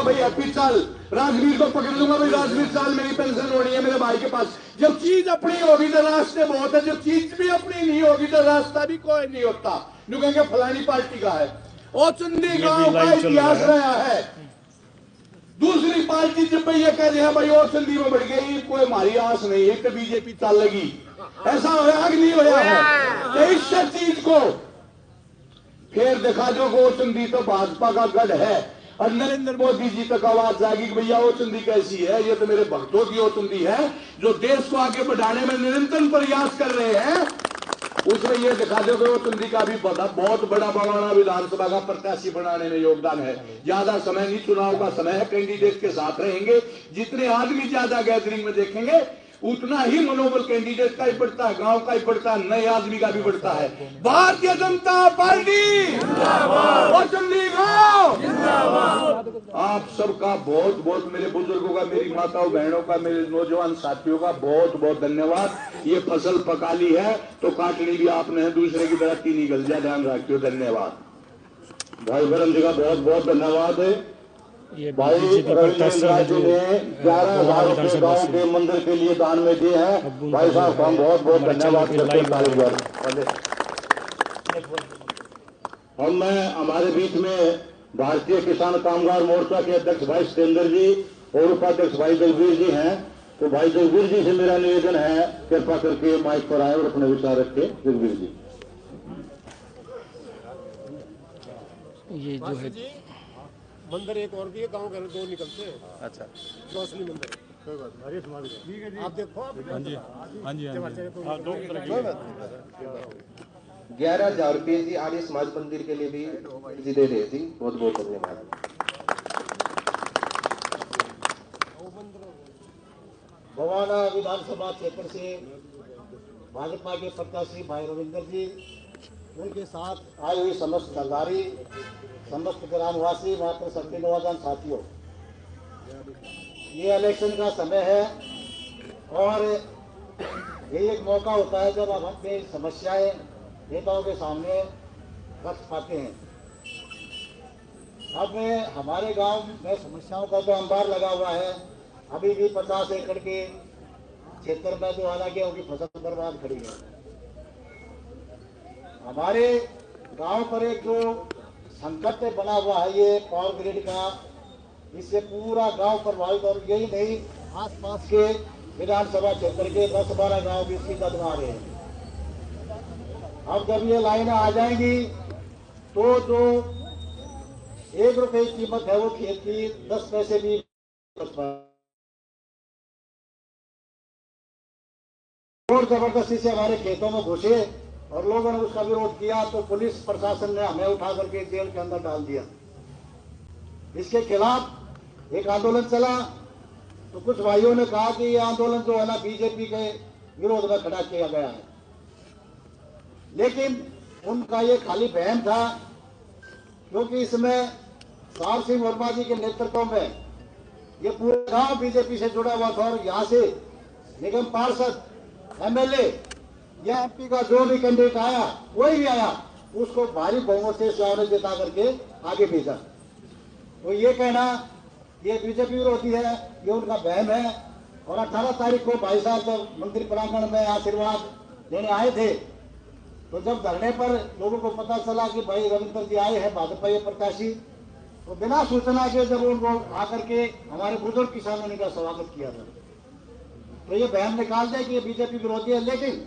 भाई हैप्पी चल, राजवीर को पकड़ लूंगा भाई राजवीर चल, मेरी पेंशन होनी है मेरे भाई के पास। जब चीज अपनी होगी तो रास्ते बहुत है, जब चीज भी अपनी नहीं होगी तो रास्ता भी कोई नहीं होता। नु कहेंगे फलानी पार्टी का है। ओ चुंदी गांव का इतिहास रहा है। दूसरी पार्टी जब ये कह रहे हैं भाई और चंदी में बढ़ गई, कोई हमारी आस नहीं है कि बीजेपी चल लगी, ऐसा होया कि नहीं होया है। तो इस चीज को फिर दिखा दो कि वो चंदी तो भाजपा का गढ़ है, और नरेंद्र मोदी जी तक आवाज जाएगी कि भैया वो चंदी कैसी है, ये तो मेरे भक्तों की वो चंदी है जो देश को आगे बढ़ाने में निरंतर प्रयास कर रहे हैं। उसमें ये दिखा दो कि वो चंदी का भी बहुत बड़ा बवाना विधानसभा का प्रत्याशी बनाने में योगदान है। ज्यादा समय नहीं, चुनाव का समय है, कैंडिडेट के साथ रहेंगे, जितने आदमी ज्यादा गैदरिंग में देखेंगे उतना ही मनोबल कैंडिडेट का ही बढ़ता है, गांव का ही बढ़ता है, नए आदमी का भी बढ़ता है। भारतीय जनता पार्टी और चंदी गांव, आप सबका बहुत बहुत, मेरे बुजुर्गों का, मेरी माताओं बहनों का, मेरे नौजवान साथियों का बहुत बहुत धन्यवाद। ये फसल पका ली है तो काटनी भी आपने है, दूसरे की तरह तीन गल जाए, ध्यान रखियो। धन्यवाद भाई बरम जी का बहुत बहुत धन्यवाद है। ये भाई रविंद्र जी ने 11,000 रुपए गाँव के मंदिर के लिए दान में दिए हैं। भाई साहब हम बहुत बहुत धन्यवाद करते हैं। हम मैं हमारे बीच में भारतीय किसान कामगार मोर्चा के अध्यक्ष भाई सतेंद्र जी और उपाध्यक्ष भाई जगवीर जी हैं। तो भाई जगवीर जी से मेरा निवेदन है, कृपा करके माइक पर आए और अपने विचार रखें। जगवीर जी, ये जो है मंदिर एक और भी है, गांव के दो निकलते हैं। अच्छा, जो असली मंदिर है। कोई बात नहीं, आप देखो। हाँ जी, हाँ जी, हाँ, 11,000 रुपये जी आर्य समाज मंदिर के लिए भी जी दे रहे जी, बहुत बहुत धन्यवाद। भवाना विधानसभा क्षेत्र से भाजपा के प्रत्याशी भाई रविंद्र जी, उनके साथ आई हुई समस्त सरदारी, समस्त ग्रामवासी, मात्र शक्ति नौजवान साथियों, ये इलेक्शन का समय है और ये एक मौका होता है जब आप अपनी समस्याएं नेताओं के सामने रख पाते हैं। अब हमारे गांव में समस्याओं का तो अंबार लगा हुआ है। अभी भी 50 एकड़ के क्षेत्र में जो हालांकि उनकी फसल बर्बाद खड़ी है। हमारे गांव पर एक जो संकट बना हुआ है ये पावर ग्रिड का, इससे पूरा गांव प्रभावित, और यही नहीं आसपास के विधानसभा क्षेत्र के 10-12 गांव भी इसकी जद में आ रहे हैं। अब जब ये लाइनें आ जाएंगी तो जो 1 रुपए की कीमत है वो खेत की 10 पैसे भी और जबरदस्ती से हमारे खेतों में घुसे और लोगों ने उसका विरोध किया तो पुलिस प्रशासन ने हमें उठा करके जेल के अंदर डाल दिया। इसके खिलाफ एक आंदोलन चला तो कुछ भाइयों ने कहा कि ये आंदोलन जो है ना बीजेपी के विरोध में खड़ा किया गया है, लेकिन उनका ये खाली बहम था, क्योंकि इसमें साहब सिंह वर्मा जी के नेतृत्व में ये पूरा गांव बीजेपी से जुड़ा हुआ था और यहाँ से निगम पार्षद, एमएलए या एमपी का जो भी कैंडिडेट आया, कोई भी आया, उसको भारी बहुमत से ने जिता करके आगे भेजा। तो ये कहना ये बीजेपी विरोधी है, ये उनका बहम है। और 18 तारीख को भाई साहब जब मंदिर प्रांगण में आशीर्वाद लेने आए थे तो जब धरने पर लोगों को पता चला कि भाई रविंद्र जी आए हैं भाजपा ये प्रत्याशी, तो बिना सूचना के जब उनको आकर के हमारे बुजुर्ग किसानों ने का स्वागत किया था। तो ये बयान निकाल दे कि ये बीजेपी विरोधी है, लेकिन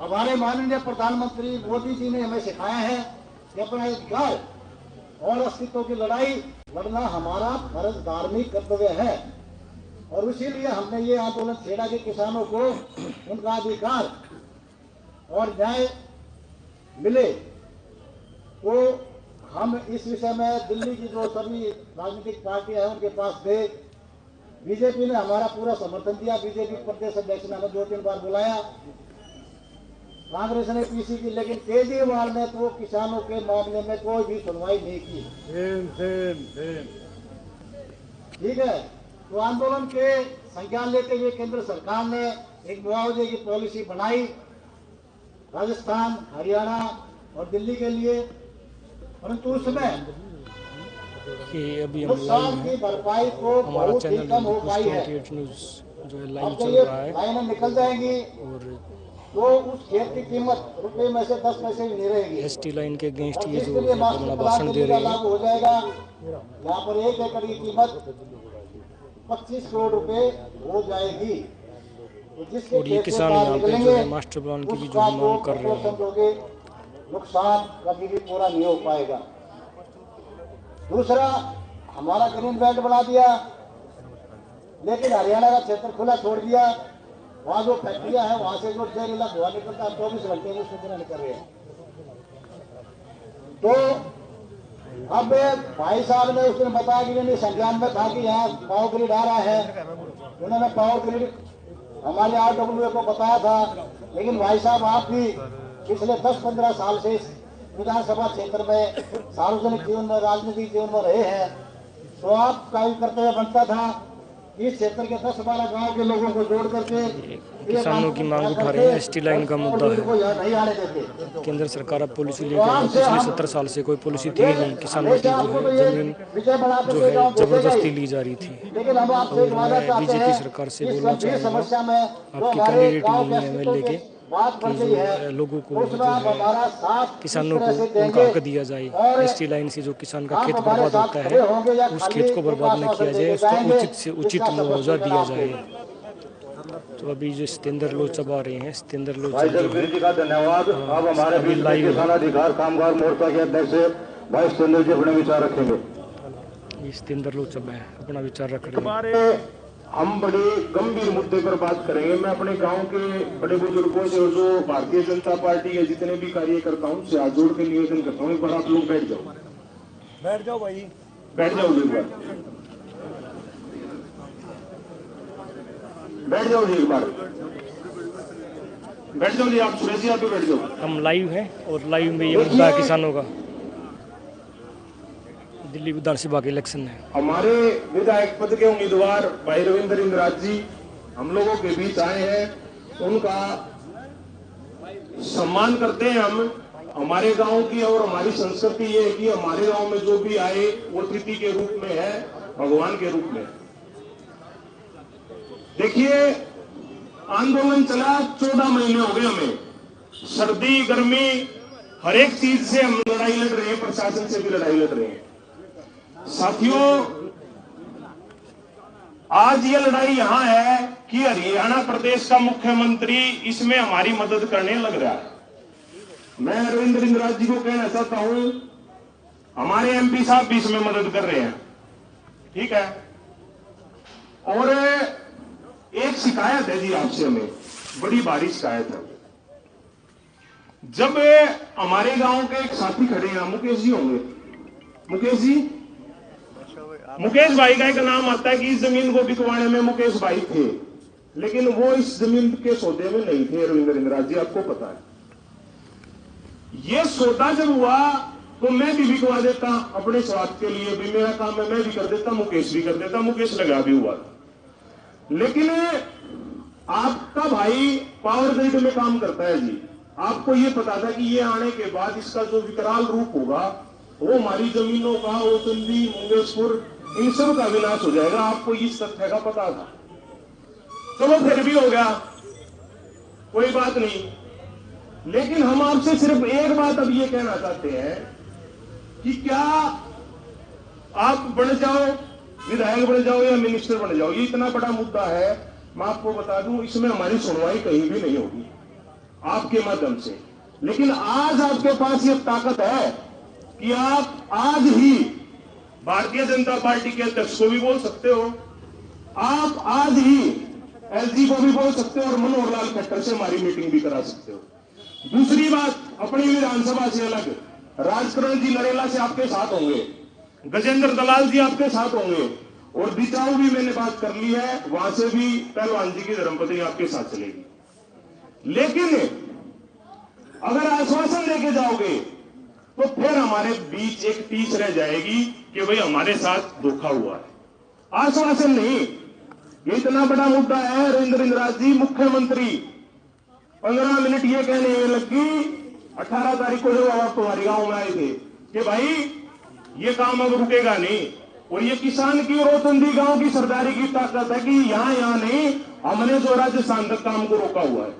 हमारे माननीय प्रधानमंत्री मोदी जी ने हमें सिखाया है कि अपना अधिकार और अस्तित्व की लड़ाई लड़ना हमारा फर्ज, धार्मिक कर्तव्य है। और इसीलिए हमने ये आंदोलन छेड़ा कि किसानों को उनका अधिकार और न्याय मिले। तो हम इस विषय में दिल्ली की जो सभी राजनीतिक पार्टियां हैं उनके पास गए। बीजेपी ने हमारा पूरा समर्थन दिया, बीजेपी प्रदेश अध्यक्ष ने हमें 2-3 बार बुलाया, कांग्रेस ने पीसी की, लेकिन केजरीवाल ने तो किसानों के मामले में कोई भी सुनवाई नहीं की। ठीक है, तो आंदोलन के संज्ञान लेते हुए केंद्र सरकार ने एक मुआवजे की पॉलिसी बनाई राजस्थान, हरियाणा और दिल्ली के लिए, परंतु उसमें कि अभी हम नुकसान की भरपाई को हमारा बहुत ही चैनल कम हो पाई है। 28 न्यूज़ जो है लाइव अब तो चल ये रहा है लाइनें निकल जाएंगी और तो उस खेत की कीमत रुपए में से 10 पैसे भी नहीं रहेगी। एसटी लाइन के अगेंस्ट और ये जिसके जो लिए है मास्टर अपना प्लान भाषण की दे सुविधा रहे हैं। लागू हो जाएगा, यहाँ पर 1 एकड़ की कीमत 25 करोड़ रुपए हो जाएगी। तो जिसके और ये खेत से किसान तार यहाँ पे जो निकलेंगे, है मास्टर प्लान की भी जो उसका मांग कर रहे हैं। समझोगे नुकसान कभी भी पूरा नहीं हो पाएगा। दूसरा, हमारा ग्रीन बेल्ट बना दिया, लेकिन हरियाणा का क्षेत्र खुला छोड़ दिया। वहाँ जो फैक्ट्रियां हैं, वहाँ से जो जहरीला धुआं निकलता है 24 घंटे में उसको ग्रहण कर रहे हैं। तो अब भाई साहब ने उस दिन बताया कि मैंने संज्ञान में था कि यहाँ पावर ग्रिड आ रहा है। उन्होंने पावर ग्रिड हमारे RWA को बताया था, लेकिन भाई साहब आप भी पिछले 10-15 साल से इस विधानसभा क्षेत्र में सार्वजनिक जीवन में, राजनीतिक जीवन में रहे हैं, तो आपका भी कर्तव्य बनता था इस क्षेत्र के 10-12 गांव के लोगों को जोड़ करके किसानों की मांग उठा रहे हैं। एसटी लाइन का मुद्दा है। नहीं आने देते। केंद्र सरकार अब पॉलिसी लेके आई है। पिछले 70 साल से कोई पॉलिसी थी नहीं। किसानों की जो है जमीन जो है जबरदस्ती ली जा रही थी। लेकिन हम आपसे एक वादा चाहते बीजेपी हैं, सरकार से इस बोलना गंभीर चाहूँगा, समस्या में जो आपके हमारे कैंडिडेट गांव नहीं के है एमएलए के, बात बढ़ कि गई है, जो लोगों को उसमें जो आप है हमारा साथ किसानों किस को तरह से उनका देंगे हक दिया जाए। और एसटी लाइन से जो किसान का आप खेत हमारे बर्बाद साथ होता खड़े होंगे या है उस खाली खेत को एक बर्बाद न आश्वासन किया जाए, देके उसका जाएंगे, उचित से उचित इसका सब मुआवजा सुनना दिया आपको। जाए। तो अभी जो सतेंद्र लोचब आ रहे हैं, सतेंद्र भाई लोचब जो जगबीर है जी का धन्यवाद। अब हमारे अभी बीच लाइव किसान अधिकार कामगार मोर्चा के अध्यक्ष भाई सतेंद्र जी अपने विचार रखेंगे। ये सतेंद्र लोचब है, अपना विचार रख रहे हैं। हमारे हम बड़े गंभीर मुद्दे पर बात करेंगे। मैं अपने गांव के बड़े बुजुर्गों से और जो भारतीय जनता पार्टी के जितने भी कार्यकर्ता हूं से हाथ जोड़ के निवेदन करता हूँ, एक बार आप लोग बैठ जाओ भाई, बैठ जाओ जी, एक बार बैठ जाओ जी, एक बार बैठ जाओ जी। आप सुरेश जी आप भी बैठ जाओ। हम लाइव हैं और लाइव में ये मुद्दा है किसानों का। दिल्ली विधानसभा के इलेक्शन है। हमारे विधायक पद के उम्मीदवार भाई रविंद्र इंद्राज जी हम लोगों के बीच आए हैं। उनका सम्मान करते हैं हम। हमारे गांव की और हमारी संस्कृति ये है कि हमारे गांव में जो भी आए वो अतिथि के रूप में है, भगवान के रूप में। देखिए, आंदोलन चला 14 महीने हो गए हमें। सर्दी गर्मी हर एक चीज से हम लड़ाई लड़ रहे हैं, प्रशासन से भी लड़ाई लड़ रहे हैं। साथियों, आज ये लड़ाई यहां है कि हरियाणा प्रदेश का मुख्यमंत्री इसमें हमारी मदद करने लग रहा है। मैं रविंद्र इंद्राज जी को कहना चाहता हूं, हमारे MP साहब भी इसमें मदद कर रहे हैं, ठीक है। और एक शिकायत है जी आपसे, हमें बड़ी भारी शिकायत है। जब हमारे गांव के एक साथी खड़े हैं, मुकेश जी होंगे, मुकेश जी, मुकेश भाई का एक नाम आता है कि इस जमीन को बिकवाने में मुकेश भाई थे, लेकिन वो इस जमीन के सौदे में नहीं थे। रविंद्र इंद्राज जी आपको पता है, ये सौदा जब हुआ तो मैं भी बिकवा देता अपने स्वार्थ के लिए भी, मेरा काम है, मैं भी कर देता, मुकेश भी कर देता, मुकेश लगा भी हुआ था। लेकिन आपका भाई पावर ग्रिड में काम करता है जी, आपको ये पता था कि ये आने के बाद इसका जो विकराल रूप होगा वो हमारी जमीनों का, ओतंदी, मुंगेशपुर, इन सब का विनाश हो जाएगा। आपको इस तथ्य का पता था। चलो फिर भी हो गया, कोई बात नहीं। लेकिन हम आपसे सिर्फ एक बात अब ये कहना चाहते हैं कि क्या आप बन जाओ, विधायक बन जाओ या मिनिस्टर बन जाओ, ये इतना बड़ा मुद्दा है। मैं आपको बता दूं, इसमें हमारी सुनवाई कहीं भी नहीं होगी आपके माध्यम से। लेकिन आज आपके पास ये ताकत है कि आप आज ही भारतीय जनता पार्टी के अध्यक्ष को भी बोल सकते हो, आप आज ही LG को भी बोल सकते हो और मनोहर लाल खट्टर से हमारी मीटिंग भी करा सकते हो। दूसरी बात, अपनी विधानसभा से अलग राजकरण जी नरेला से आपके साथ होंगे, गजेंद्र दलाल जी आपके साथ होंगे, और बिचाऊ भी मैंने बात कर ली है, वहां से भी पहलवान जी की धर्मपत्नी आपके साथ चलेगी। लेकिन अगर आश्वासन लेके जाओगे तो फिर हमारे बीच एक टीच रह जाएगी कि भाई हमारे साथ धोखा हुआ है। आश्वासन नहीं, ये इतना बड़ा मुद्दा है। रविंद्र इंद्राज जी मुख्यमंत्री 15 मिनट ये कहने में लगी 18 तारीख को जब आप तुम्हारे गांव में आए थे कि भाई ये काम अब रुकेगा नहीं। और ये किसान की और रोतंदी गांव की सरदारी की ताकत है कि यहाँ नहीं, हमने जो राजस्थान तक काम को रोका हुआ है।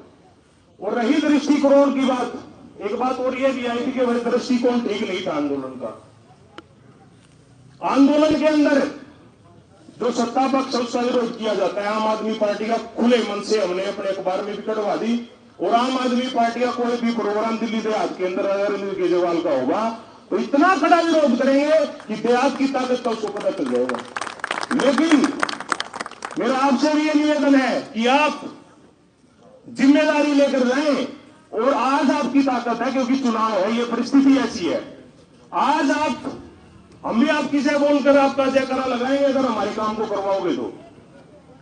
और रही दृष्टिकोण की बात, एक बात और ये भी आई थी कि वह दृष्टिकोण ठीक नहीं था आंदोलन का। आंदोलन के अंदर जो सत्ता पक्ष है उसका विरोध किया जाता है। आम आदमी पार्टी का खुले मन से हमने अपने अखबार में भी कटवा दी। और आम आदमी पार्टी का कोई भी प्रोग्राम दिल्ली देहात के अंदर अरविंद केजरीवाल का होगा तो इतना कड़ा विरोध करेंगे कि देहात की ताकत का उसको पता चल जाएगा। लेकिन मेरा आपसे भी ये निवेदन है कि आप जिम्मेदारी लेकर जाएं। और आज आपकी ताकत है क्योंकि चुनाव है, ये परिस्थिति ऐसी है। आज हम भी आपकी से बोलकर आपका जयकारा लगाएंगे अगर हमारे काम को करवाओगे तो,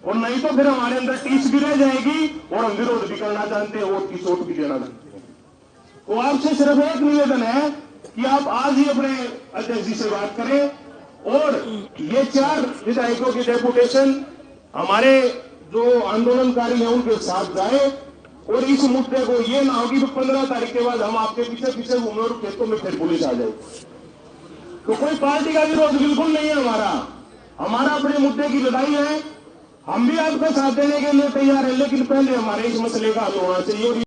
और नहीं तो फिर हमारे अंदर टीस भी रह जाएगी और हम विरोध भी करना जानते हैं, वोट की चोट भी देना जानते हैं। तो आपसे सिर्फ एक निवेदन है कि आप आज ही अपने अध्यक्ष जी से बात करें और ये 4 विधायकों की डेपुटेशन हमारे जो आंदोलनकारी हैं उनके साथ जाए। और इस मुद्दे को ये ना हो कि 15 तारीख के बाद हम आपके पीछे पीछे घूमे और खेतों में फिर पुलिस आ जाए। तो कोई पार्टी का विरोध बिल्कुल नहीं है हमारा अपने मुद्दे की लड़ाई है। हम भी आपका साथ देने के लिए तैयार है, लेकिन पहले हमारे इस मसले का हल होना चाहिए।